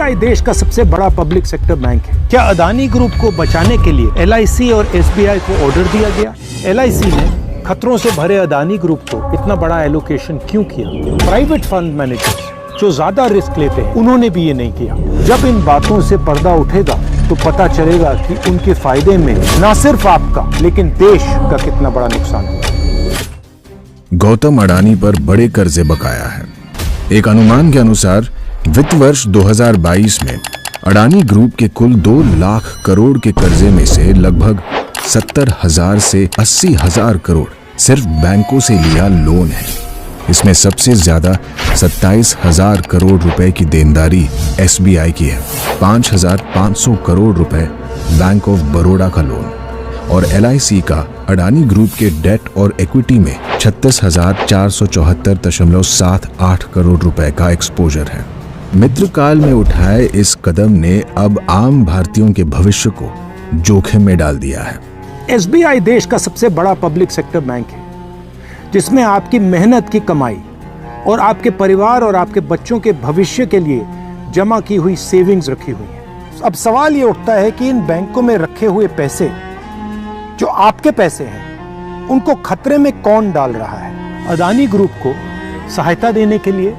SBI देश का सबसे बड़ा पब्लिक सेक्टर बैंक है। क्या अदानी ग्रुप को बचाने के लिए एलआईसी और एसबीआई को ऑर्डर दिया गया? एलआईसी ने खतरों से भरे अदानी ग्रुप को इतना बड़ा एलोकेशन क्यों किया? प्राइवेट फंड मैनेजर्स जो ज्यादा रिस्क लेते हैं उन्होंने भी ये नहीं किया। जब इन बातों से पर्दा उठेगा तो पता चलेगा कि उनके फायदे में न सिर्फ आपका लेकिन देश का कितना बड़ा नुकसान हुआ। गौतम अडानी पर बड़े कर्जे बकाया है। एक अनुमान के अनुसार वित्त वर्ष 2022 में अडानी ग्रुप के कुल 2 लाख करोड़ के कर्जे में से लगभग 70,000 से 80,000 करोड़ सिर्फ बैंकों से लिया लोन है। इसमें सबसे ज्यादा 27,000 करोड़ रुपए की देनदारी एसबीआई की है, 5,500 करोड़ रुपए बैंक ऑफ बड़ौदा का लोन और एलआईसी का अडानी ग्रुप के डेट और इक्विटी में 36,474.78 करोड़ रुपए का एक्सपोजर है। मित्रकाल में उठाए इस कदम ने अब आम भारतीयों के भविष्य को जोखिम में डाल दिया है। एसबीआई देश का सबसे बड़ा पब्लिक सेक्टर बैंक है, जिसमें आपकी मेहनत की कमाई और आपके परिवार और आपके बच्चों के भविष्य के लिए जमा की हुई सेविंग्स रखी हुई है। अब सवाल ये उठता है कि इन बैंकों में रखे हुए पैसे जो आपके पैसे हैं उनको खतरे में कौन डाल रहा है? अदानी ग्रुप को सहायता देने के लिए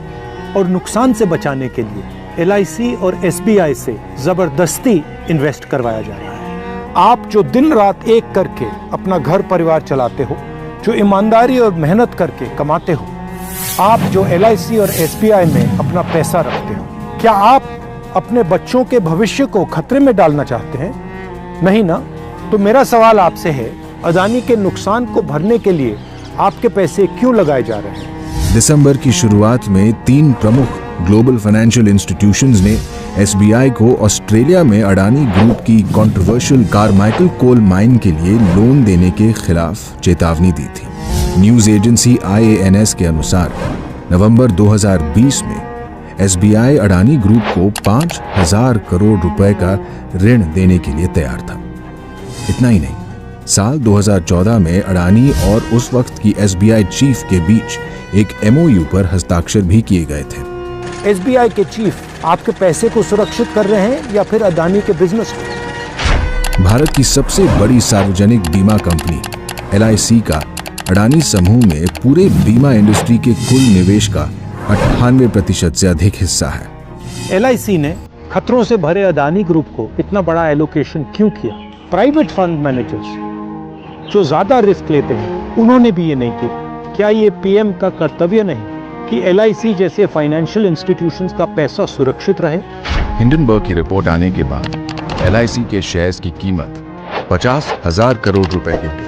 और नुकसान से बचाने के लिए एलआईसी और एसबीआई से जबरदस्ती इन्वेस्ट करवाया जा रहा है। आप जो दिन रात एक करके अपना घर परिवार चलाते हो, जो ईमानदारी और मेहनत करके कमाते हो, आप जो एलआईसी और एसबीआई में अपना पैसा रखते हो, क्या आप अपने बच्चों के भविष्य को खतरे में डालना चाहते हैं? नहीं ना? तो मेरा सवाल आपसे है, अदानी के नुकसान को भरने के लिए आपके पैसे क्यों लगाए जा रहे हैं? दिसंबर की शुरुआत में 3 प्रमुख ग्लोबल फाइनेंशियल इंस्टीट्यूशंस ने एसबीआई को ऑस्ट्रेलिया में अडानी ग्रुप की कंट्रोवर्शियल कारमाइकल कोल माइन के लिए लोन देने के खिलाफ चेतावनी दी थी। न्यूज एजेंसी IANS के अनुसार नवंबर 2020 में एसबीआई अडानी ग्रुप को 5,000 करोड़ रुपए का ऋण देने के लिए तैयार था। इतना ही नहीं, साल 2014 में अडानी और उस वक्त की एसबीआई चीफ के बीच एक MOU पर हस्ताक्षर भी किए गए थे। एसबीआई के चीफ आपके पैसे को सुरक्षित कर रहे हैं या फिर अदानी के बिजनेस को? भारत की सबसे बड़ी सार्वजनिक बीमा कंपनी एलआईसी का अडानी समूह में पूरे बीमा इंडस्ट्री के कुल निवेश का 98% से अधिक हिस्सा है। एलआईसी ने खतरों से भरे अदानी ग्रुप को इतना बड़ा एलोकेशन क्यों किया? प्राइवेट फंड मैनेजर्स जो ज्यादा रिस्क लेते हैं उन्होंने भी ये नहीं किया। क्या ये पीएम का कर्तव्य नहीं कि एलआईसी जैसे फाइनेंशियल इंस्टीट्यूशंस का पैसा सुरक्षित रहे? हिंडनबर्ग की रिपोर्ट आने के बाद एलआईसी के शेयर्स की कीमत 50,000 करोड़ रुपए की थी।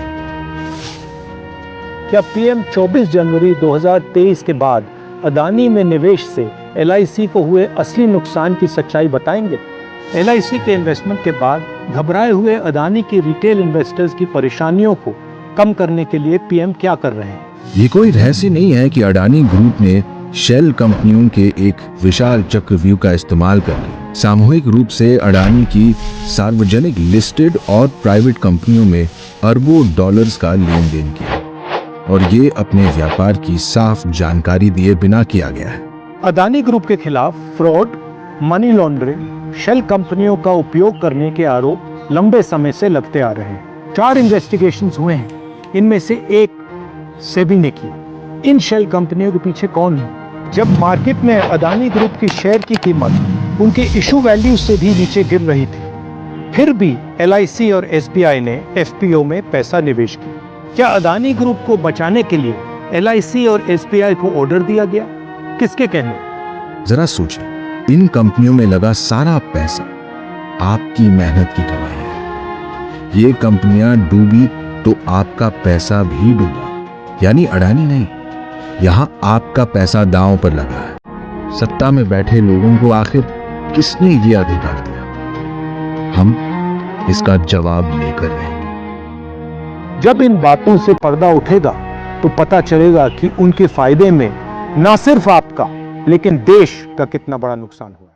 क्या पीएम 24 जनवरी 2023 के बाद अदानी में निवेश से एलआईसी को हुए असली नुकसान की सच्चाई बताएंगे? एलआईसी के इन्वेस्टमेंट के बाद घबराए हुए अदानी की रिटेल इन्वेस्टर्स की परेशानियों को कम करने के लिए पीएम क्या कर रहे हैं? ये कोई रहस्य नहीं है कि अडानी ग्रुप ने शेल कंपनियों के एक विशाल चक्रव्यूह का इस्तेमाल करके सामूहिक रूप से अडानी की सार्वजनिक लिस्टेड और प्राइवेट कंपनियों में अरबों डॉलर्स का लेन देन किया और ये अपने व्यापार की साफ जानकारी दिए बिना किया गया है। अदानी ग्रुप के खिलाफ फ्रॉड, मनी लॉन्ड्रिंग, शेल कंपनियों का उपयोग करने के आरोप लंबे समय से लगते आ रहे हैं। 4 इन्वेस्टिगेशंस हुए हैं, इनमें से एक सेबी ने की। इन शेल कंपनियों के पीछे कौन है? जब मार्केट में अदानी ग्रुप की शेयर की कीमत उनके इशू वैल्यू से भी नीचे गिर रही थी, फिर भी एलआईसी और एसबीआई ने एफपीओ में पैसा निवेश किया। क्या अदानी ग्रुप को बचाने के लिए एलआईसी और एसबीआई को ऑर्डर दिया गया? किसके कहने? जरा सोचिए, इन कंपनियों में लगा सारा पैसा आपकी मेहनत की कमाई है। ये कंपनियां डूबी तो आपका पैसा भी डूबा, यानी अडानी नहीं, यहां आपका पैसा दांव पर लगा है। सत्ता में बैठे लोगों को आखिर किसने ये अधिकार दिया? हम इसका जवाब लेकर रहेंगे। जब इन बातों से पर्दा उठेगा तो पता चलेगा कि उनके फायदे में न सिर्फ आपका लेकिन देश का कितना बड़ा नुकसान हुआ।